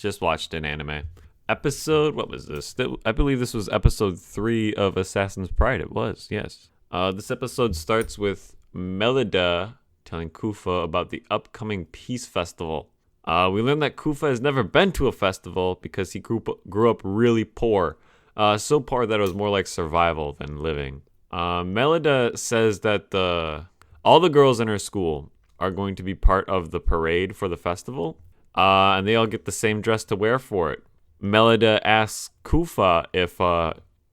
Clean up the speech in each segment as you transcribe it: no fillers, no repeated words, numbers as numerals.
just watched an anime. What was this? I believe this was episode 3 of Assassin's Pride. It was, yes. This episode starts with Melida telling Kufa about the upcoming Peace Festival. We learn that Kufa has never been to a festival because he grew up really poor. So poor that it was more like survival than living. Melida says that all the girls in her school are going to be part of the parade for the festival, and they all get the same dress to wear for it. Melida asks Kufa if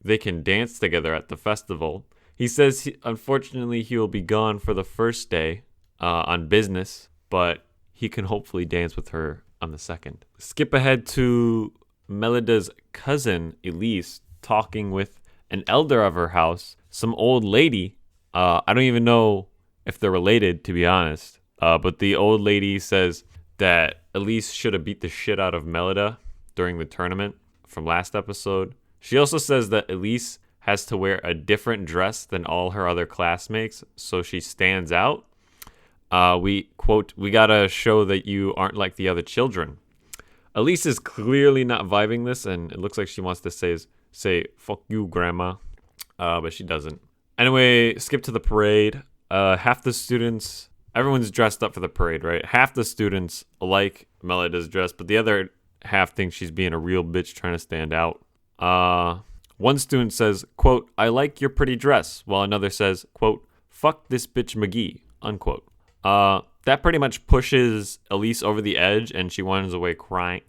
they can dance together at the festival. He says, unfortunately, he will be gone for the first day on business, but he can hopefully dance with her on the second. Skip ahead to Melida's cousin, Elise, talking with an elder of her house, some old lady. I don't even know if they're related, to be honest. But the old lady says that Elise should have beat the shit out of Melida during the tournament from last episode. She also says that Elise has to wear a different dress than all her other classmates, so she stands out. We gotta show that you aren't like the other children. Elise is clearly not vibing this, and it looks like she wants to say fuck you, grandma, but she doesn't. Anyway, skip to the parade. Half the students, everyone's dressed up for the parade, right? Half the students like Melida's dress, but the other half thinks she's being a real bitch trying to stand out. One student says, quote, "I like your pretty dress," while another says, quote, "Fuck this bitch McGee," unquote. That pretty much pushes Elise over the edge, and she runs away crying.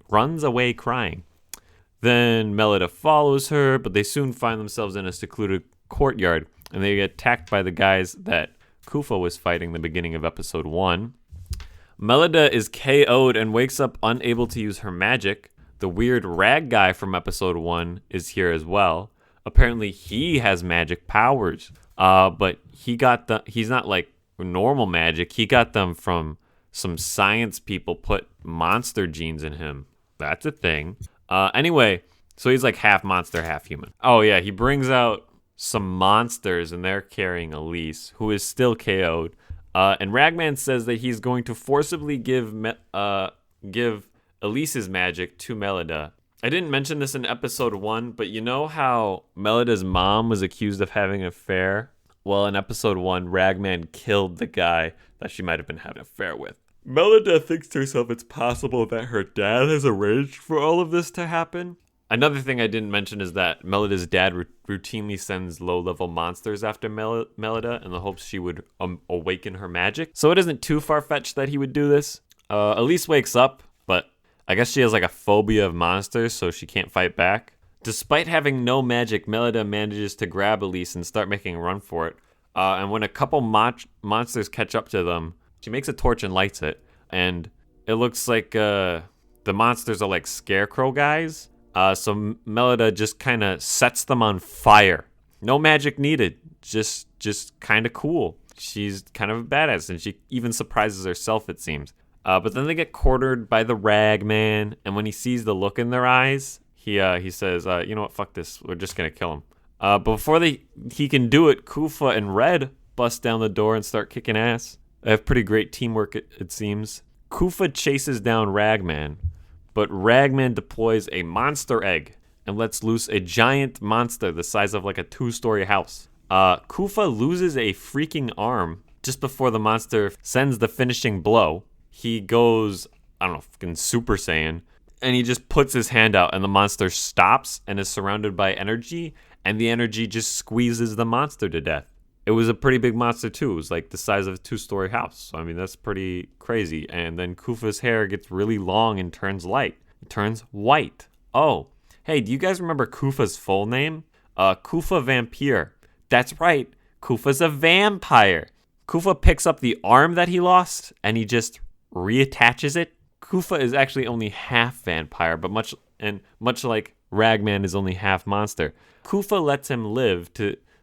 Then Melida follows her, but they soon find themselves in a secluded courtyard, and they get attacked by the guys that Kufa was fighting the beginning of episode 1. Melida is KO'd and wakes up unable to use her magic. The weird rag guy from episode 1 is here as well. Apparently he has magic powers, but he's not like normal magic. He got them from some science people put monster genes in him. That's a thing. Anyway, so he's like half monster, half human. Oh yeah, he brings out some monsters and they're carrying Elise, who is still KO'd. And Ragman says that he's going to forcibly give Elise's magic to Melida. I didn't mention this in episode 1, but you know how Melida's mom was accused of having an affair? Well, in episode 1, Ragman killed the guy that she might have been having an affair with. Melida thinks to herself it's possible that her dad has arranged for all of this to happen. Another thing I didn't mention is that Melida's dad routinely sends low-level monsters after Melida in the hopes she would awaken her magic. So it isn't too far-fetched that he would do this. Elise wakes up, but I guess she has like a phobia of monsters, so she can't fight back. Despite having no magic, Melida manages to grab Elise and start making a run for it. And when a couple monsters catch up to them, she makes a torch and lights it. And it looks like the monsters are like scarecrow guys. So Melida just kind of sets them on fire. No magic needed. Just kind of cool. She's kind of a badass, and she even surprises herself, it seems. But then they get cornered by the rag man, and when he sees the look in their eyes, he says, you know what, fuck this. We're just going to kill him. But before he can do it, Kufa and Red bust down the door and start kicking ass. They have pretty great teamwork, it seems. Kufa chases down Ragman, but Ragman deploys a monster egg and lets loose a giant monster the size of like a 2-story house. Kufa loses a freaking arm just before the monster sends the finishing blow. He goes, I don't know, fucking Super Saiyan, and he just puts his hand out and the monster stops and is surrounded by energy, and the energy just squeezes the monster to death. It was a pretty big monster too. It was like the size of a 2-story house. So, I mean, that's pretty crazy. And then Kufa's hair gets really long and turns light. It turns white. Oh, hey, do you guys remember Kufa's full name? Kufa Vampire. That's right. Kufa's a vampire. Kufa picks up the arm that he lost and he just reattaches it. Kufa is actually only half vampire, but much like Ragman is only half monster. Kufa lets him live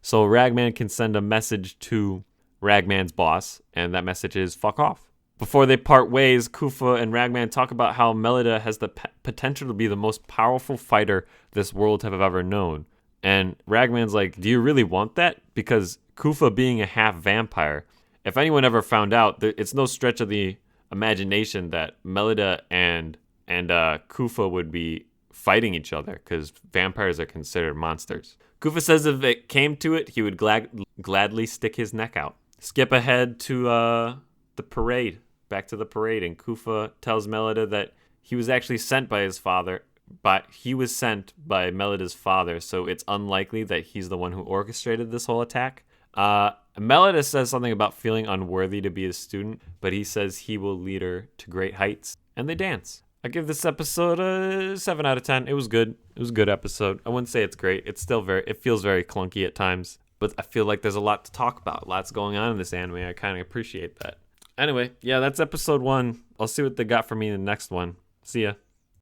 so Ragman can send a message to Ragman's boss, and that message is fuck off. Before they part ways, Kufa and Ragman talk about how Melida has the potential to be the most powerful fighter this world have ever known. And Ragman's like, do you really want that? Because Kufa being a half vampire, if anyone ever found out, it's no stretch of the imagination that Melida and and Kufa would be fighting each other because vampires are considered monsters. Kufa says if it came to it, he would gladly stick his neck out. Skip ahead to the parade, back to the parade, and Kufa tells Melida that he was actually sent by his father, but he was sent by Melida's father, so it's unlikely that he's the one who orchestrated this whole attack. Melida says something about feeling unworthy to be a student, but he says he will lead her to great heights, and they dance. I give this episode a 7 out of 10. It was good. It was a good episode. I wouldn't say it's great. It's still it feels very clunky at times, but I feel like there's a lot to talk about. Lots going on in this anime. I kind of appreciate that. Anyway, yeah, that's episode 1. I'll see what they got for me in the next one. See ya.